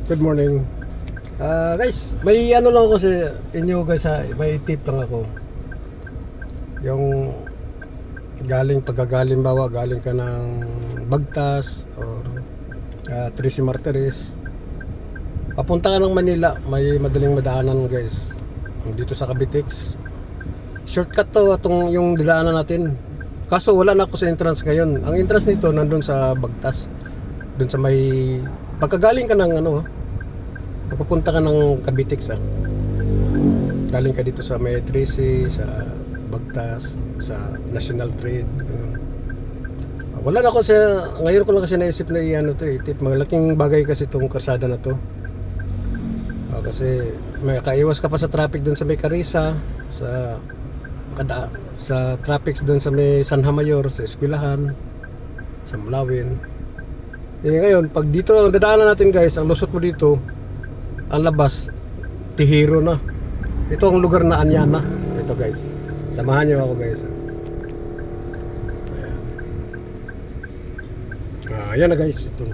Good morning. Guys, may ano lang ako sa inyo guys ha, may tip lang ako. Yung pagkagaling bawa, galing ka ng Bagtas or Tracy Martires. Papunta ka ng Manila, may madaling madaanan guys. Dito sa Cavitex. Shortcut to, itong yung dilaanan natin. Kaso wala na ako sa entrance ngayon. Ang entrance nito nandun sa Bagtas. Doon sa may pagkagaling ka ng papunta ka ng Cavitex galing ka dito sa may Tracy, sa Bagtas, sa National Trade. Wala na ako sa ngayon ko lang kasi naisip na tip. Malaking bagay kasi itong karsada na to. Kasi may kaiwas ka pa sa traffic doon sa may Carissa, sa traffic doon sa may Sanha Mayor, sa Eskwelahan, sa Mulawin. Ngayon, pag dito ang dadaanan natin guys, ang lusot mo dito, ang labas, Tihiro na. Ito ang lugar na Anyana. Ito guys, samahan nyo ako guys. Ayan na guys, ito.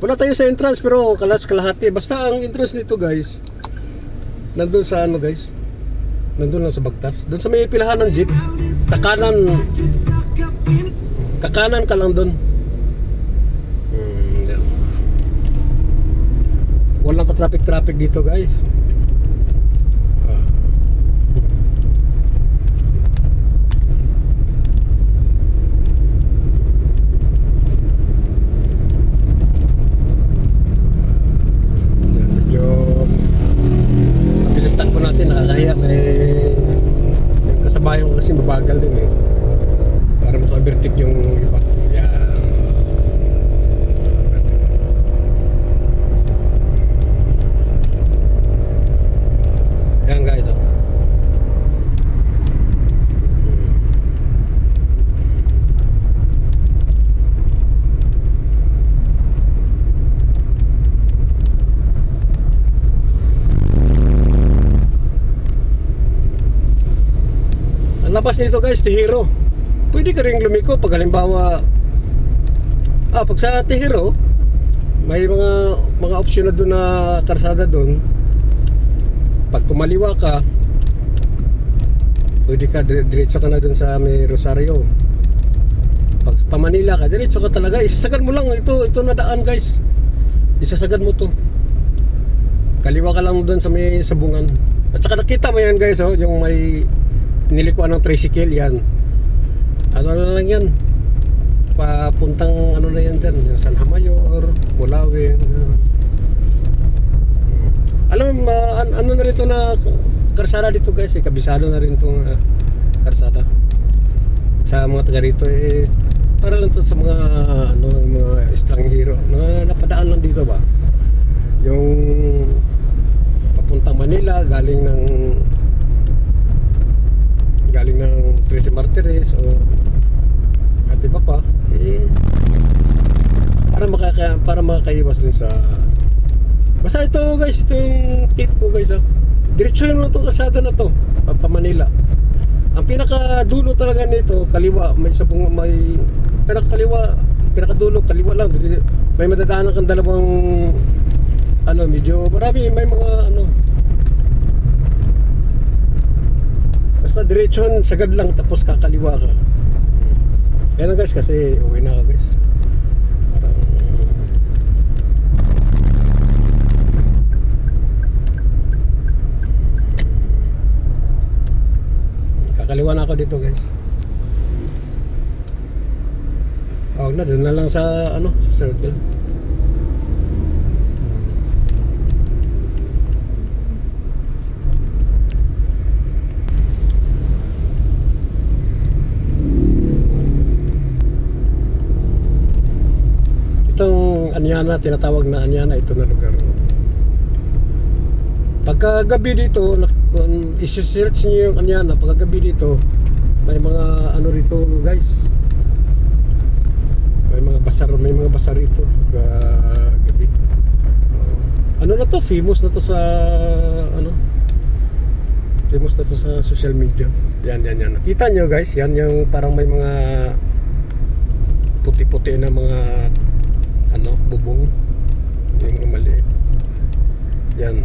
Wala tayo sa entrance pero kalahati. Basta ang entrance nito guys, nandun sa guys, nandun lang sa Bagtas. Doon sa may pilahan ng jeep, kakanan ka lang doon. Walang ka-traffic dito guys. Medyo mabilis takbo natin, nakakahiya. May kasabayan ko kasi mabagal din para maka-overtake yung iba. Yan guys, ang labas nito guys, Tihiro. Pwede ka rin lumiko pag halimbawa pag sa Tihiro may mga option na doon na karsada doon. Pag kumaliwa ka, pwede ka diretso ka na dun sa may Rosario. Pag pa Manila ka, diretso ka talaga. Isasagad mo lang ito na daan guys. Isasagad mo to. Kaliwa ka lang dun sa may Sabungan. At saka nakita mo yan guys, yung may nilikuan ng tricycle yan. Ano na lang yan? Papuntang na yan dyan, yung Sanha Mayor, Mulawin. Alam mo, ano na rin ito na karsada dito guys, kabisado na rin itong karsada sa mga taga rito para lang to sa mga mga estranghero na napadaan lang dito ba, yung papuntang Manila galing ng Tracy Martires o at iba pa para makakaiwas dun sa. Basta ito guys, ito yung tip ko guys. Diretso yun lang itong kasada na to, pa Manila. Ang pinakadulo talaga nito, kaliwa. May sabong, may pinakadulo, kaliwa lang. May madadaanan kang dalawang medyo marami, may mga basta diretso, sagad lang, tapos kakaliwa ka. Kaya na guys, kasi uwi na ako guys. Kakaliwa na ako dito guys. Huwag na, doon na lang sa sa circle. Itong Anyana, tinatawag na Anyana, ito na lugar. Pagka gabi dito, isi-search niyo yung Anyana, pagka gabi dito, may mga rito guys. May mga basar rito gabi. Na to, famous na to sa famous na to sa social media. Yan. Nakita nyo guys, yan yung parang may mga puti-puti na mga bubong, yung maliit. Yan.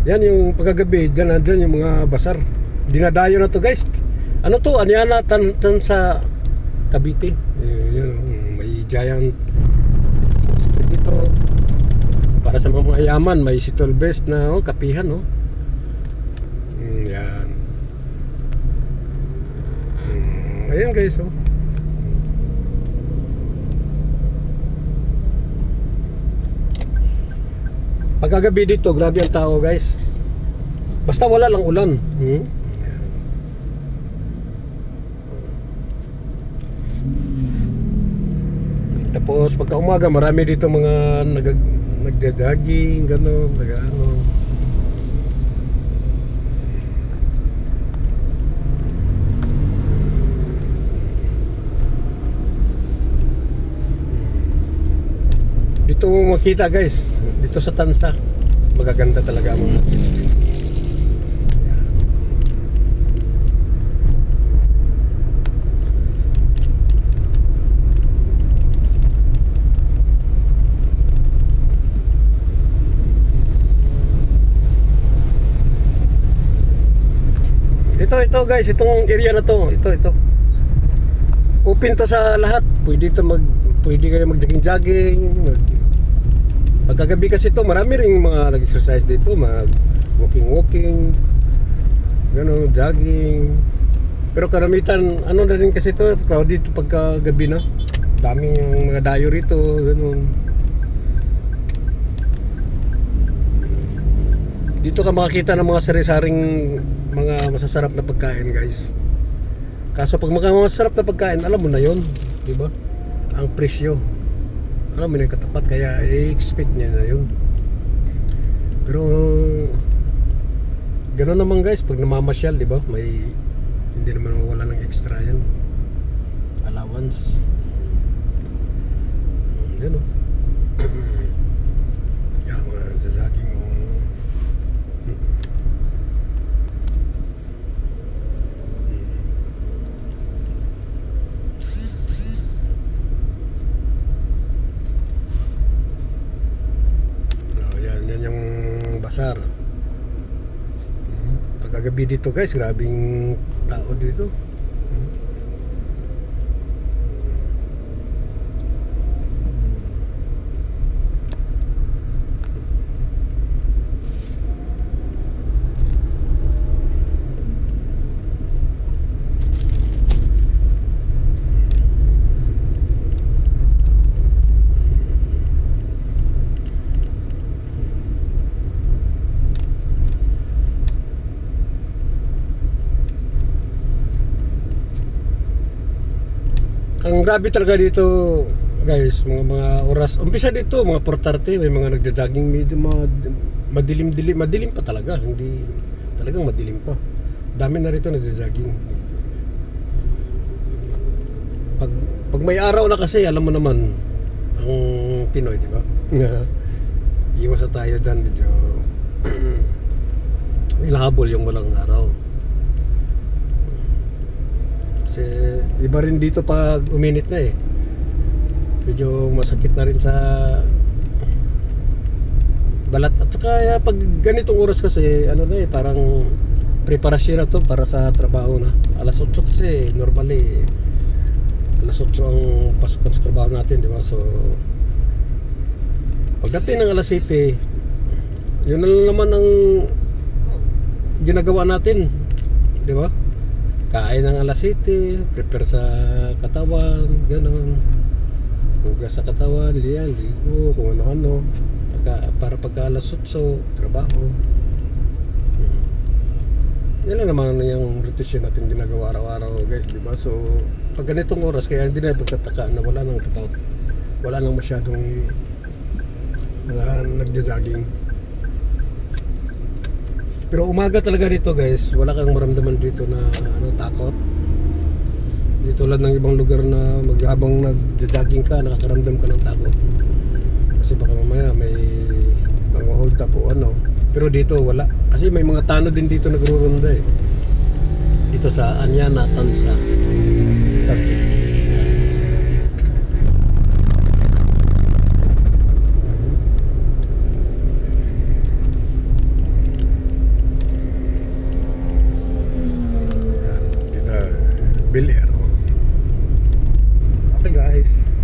Yan yung pagkagabi, dyan yung mga basar. Dinadayo na to guys. Ano to? Anyana tan sa Cavite. Yan, may giant street dito. Para sa mga mayaman, may Sitol Best na kapihan, no? Yan. Ayan guys, oh. Pagkagabi dito, grabe ang tao guys. Basta wala lang ulan. Tapos pagka umaga, marami dito mga nagja-jogging, gano'n, nag-ano. Dito mo makita guys, dito sa Tansa, magaganda talaga ang mga chills dito. Ito guys, itong area na to, ito. Open to sa lahat. Pwede kayo mag-jogging-jogging. Pagkagabi kasi ito, marami ring mga nag-exercise dito, mag-walking, gano'n, jogging. Pero karamitan, ano na rin kasi ito, crowded pagkagabi na. Dami yung mga dayo rito, gano'n. Dito ka makakita ng mga sari-saring mga masasarap na pagkain guys. Kaso pag mga masarap na pagkain, alam mo na yon, di ba? Ang presyo, alam mo na yung katapat, kaya i-expect niya na yun. Pero gano'n naman guys, pag namamasyal, di ba? May hindi naman mawala ng extra yan, allowance. Yan o. Yan mga sasaging o. Basar. Pagkagabi dito guys, grabing tao dito. Ang grabe talaga dito guys, mga oras. Umpisa dito, mga 4:30, may mga nagja-jogging, medyo madilim pa talaga. Hindi talagang madilim pa. Dami na rito nagja-jogging. Pag may araw na kasi, alam mo naman ang Pinoy, di ba? Iwas na tayo dyan, medyo ilahabol yung walang araw. Kasi iba rin dito pag uminit na eh. Medyo masakit na rin sa balat. At saka pag ganitong oras kasi, ano na eh, parang preparasyon na to para sa trabaho na. Alas 8 kasi normally alas 8 ang pasukan sa trabaho natin, di ba? So pagdating ng alas 7, yun na lang naman ang ginagawa natin, di ba? Kain ng alas 7, prepare sa katawan, gano'n. Hugas sa katawan, ligo, kung ano-ano. Para pagka alas 8, trabaho. Yan lang naman yung rotation natin ginagawa araw-araw guys, di ba? So, pag ganitong oras, kaya hindi na pagtataka na wala nang masyadong nagja-jogging. Pero umaga talaga dito guys, wala kang maramdaman dito na takot. Di tulad ng ibang lugar na habang nagja-jogging ka, nakakaramdam ka ng takot. Kasi baka mamaya may mga hold up o ano. Pero dito wala. Kasi may mga tanod din dito nagrurunda eh. Dito sa Anyana, Tansa. Bill Air. Okay guys.